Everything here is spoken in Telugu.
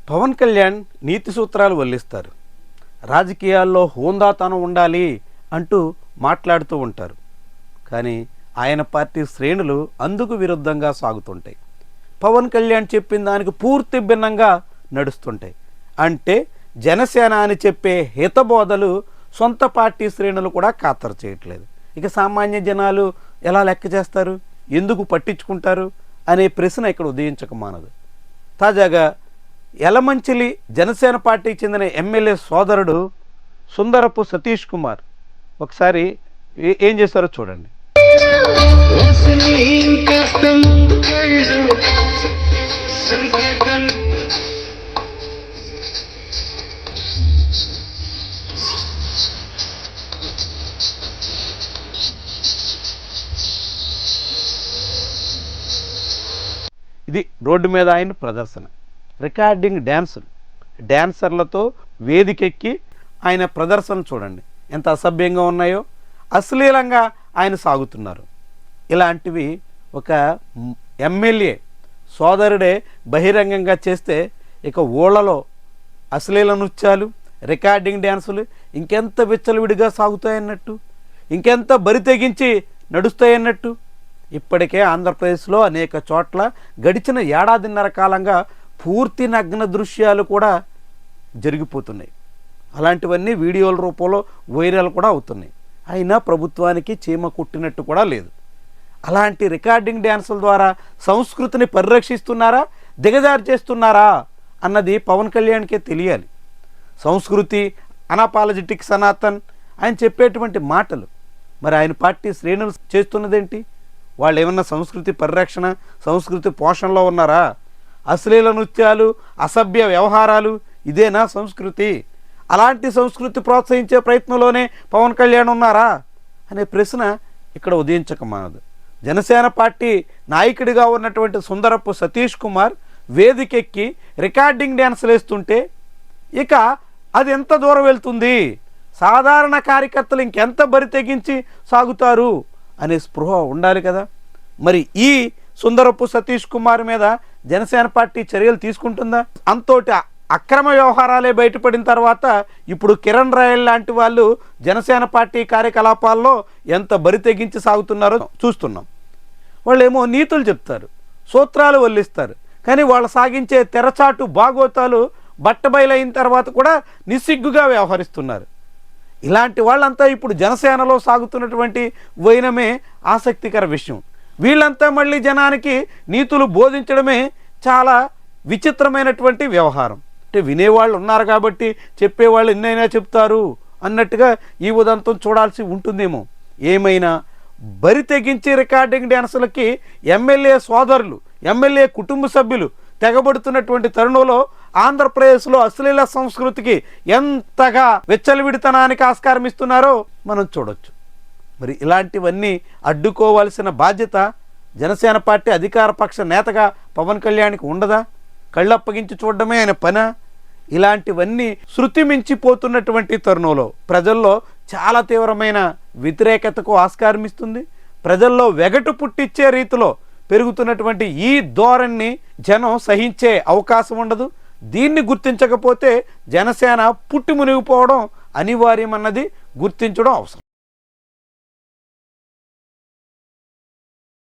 పవన్ కళ్యాణ్ నీతి సూత్రాలు వల్లిస్తారు. రాజకీయాల్లో హోందాతనం ఉండాలి అంటూ మాట్లాడుతూ ఉంటారు. కానీ ఆయన పార్టీ శ్రేణులు అందుకు విరుద్ధంగా సాగుతుంటాయి. పవన్ కళ్యాణ్ చెప్పిన దానికి పూర్తి భిన్నంగా నడుస్తుంటాయి. అంటే జనసేన అని చెప్పే హితబోధలు సొంత పార్టీ శ్రేణులు కూడా ఖాతరు చేయట్లేదు. ఇక సామాన్య జనాలు ఎలా లెక్క చేస్తారు, ఎందుకు పట్టించుకుంటారు అనే ప్రశ్న ఇక్కడ ఉదయించక మానదు. తాజాగా యలమంచిలి జనసేన పార్టీకి చెందిన ఎమ్మెల్యే సోదరుడు సుందరపు సతీష్ కుమార్ ఒకసారి ఏం చేశారో చూడండి. ఇది రోడ్డు మీద ఆయన ప్రదర్శన, రికార్డింగ్ డ్యాన్సర్లతో వేదికెక్కి ఆయన ప్రదర్శన చూడండి ఎంత అసభ్యంగా ఉన్నాయో, అశ్లీలంగా ఆయన సాగుతున్నారు. ఇలాంటివి ఒక ఎమ్మెల్యే సోదరుడే బహిరంగంగా చేస్తే ఇక ఊళ్ళలో అశ్లీల నృత్యాలు, రికార్డింగ్ డ్యాన్సులు ఇంకెంత విచ్చలవిడిగా సాగుతాయన్నట్టు, ఇంకెంత బరి తెగించి నడుస్తాయన్నట్టు. ఇప్పటికే ఆంధ్రప్రదేశ్లో అనేక చోట్ల గడిచిన ఏడాదిన్నర కాలంగా పూర్తి నగ్న దృశ్యాలు కూడా జరిగిపోతున్నాయి. అలాంటివన్నీ వీడియోల రూపంలో వైరల్ కూడా అవుతున్నాయి. అయినా ప్రభుత్వానికి చీమ కుట్టినట్టు కూడా లేదు. అలాంటి రికార్డింగ్ డ్యాన్సుల ద్వారా సంస్కృతిని పరిరక్షిస్తున్నారా, దిగజారు చేస్తున్నారా అన్నది పవన్ కళ్యాణ్కే తెలియాలి. సంస్కృతి, అనాపాలజెటిక్ సనాతన్ ఆయన చెప్పేటువంటి మాటలు మరి ఆయన పార్టీ శ్రేణులు చేస్తున్నదేంటి? వాళ్ళు ఏమన్నా సంస్కృతి పరిరక్షణ, సంస్కృతి పోషణలో ఉన్నారా? అశ్లీల నృత్యాలు, అసభ్య వ్యవహారాలు ఇదేనా సంస్కృతి? అలాంటి సంస్కృతి ప్రోత్సహించే ప్రయత్నంలోనే పవన్ కళ్యాణ్ ఉన్నారా అనే ప్రశ్న ఇక్కడ ఉదయించక మానదు. జనసేన పార్టీ నాయకుడిగా ఉన్నటువంటి సుందరపు సతీష్ కుమార్ వేదికెక్కి రికార్డింగ్ డ్యాన్సులు వేస్తుంటే ఇక అది ఎంత దూరం వెళ్తుంది, సాధారణ కార్యకర్తలు ఇంకెంత బరి తెగించి సాగుతారు అనే స్పృహ ఉండాలి కదా. మరి ఈ సుందరపు సతీష్ కుమార్ మీద జనసేన పార్టీ చర్యలు తీసుకుంటుందా? అంతోటి అక్రమ వ్యవహారాలే బయటపడిన తర్వాత ఇప్పుడు కిరణ్ రాయల్ లాంటి వాళ్ళు జనసేన పార్టీ కార్యకలాపాల్లో ఎంత బరి తెగించి సాగుతున్నారో చూస్తున్నాం. వాళ్ళేమో నీతులు చెప్తారు, సూత్రాలు వల్లిస్తారు, కానీ వాళ్ళు సాగించే తెరచాటు బాగోతాలు బట్టబయలైన తర్వాత కూడా నిస్సిగ్గుగా వ్యవహరిస్తున్నారు. ఇలాంటి వాళ్ళంతా ఇప్పుడు జనసేనలో సాగుతున్నటువంటి వైనమే ఆసక్తికర విషయం. వీళ్ళంతా మళ్ళీ జనానికి నీతులు బోధించడమే చాలా విచిత్రమైనటువంటి వ్యవహారం. అంటే వినేవాళ్ళు ఉన్నారు కాబట్టి చెప్పేవాళ్ళు ఎన్నైనా చెప్తారు అన్నట్టుగా ఈ ఉదంతం చూడాల్సి ఉంటుందేమో. ఏమైనా బరి తెగించి రికార్డింగ్ డ్యాన్సులకి ఎమ్మెల్యే సోదరులు, ఎమ్మెల్యే కుటుంబ సభ్యులు తెగబడుతున్నటువంటి తరుణంలో ఆంధ్రప్రదేశ్లో అశ్లీల సంస్కృతికి ఎంతగా విచ్చలవిడితనానికి ఆస్కారం ఇస్తున్నారో మనం చూడొచ్చు. మరి ఇలాంటివన్నీ అడ్డుకోవాల్సిన బాధ్యత జనసేన పార్టీ అధికార పక్ష నేతగా పవన్ కళ్యాణ్కి ఉండదా? కళ్ళప్పగించి చూడడమే ఆయన పనా? ఇలాంటివన్నీ శృతి మించిపోతున్నటువంటి తరుణంలో ప్రజల్లో చాలా తీవ్రమైన వ్యతిరేకతకు ఆస్కారం ఇస్తుంది. ప్రజల్లో వెగటు పుట్టించే రీతిలో పెరుగుతున్నటువంటి ఈ ధోరణిని జనం సహించే అవకాశం ఉండదు. దీన్ని గుర్తించకపోతే జనసేన పుట్టి మునిగిపోవడం అనివార్యమన్నది గుర్తించడం అవసరం.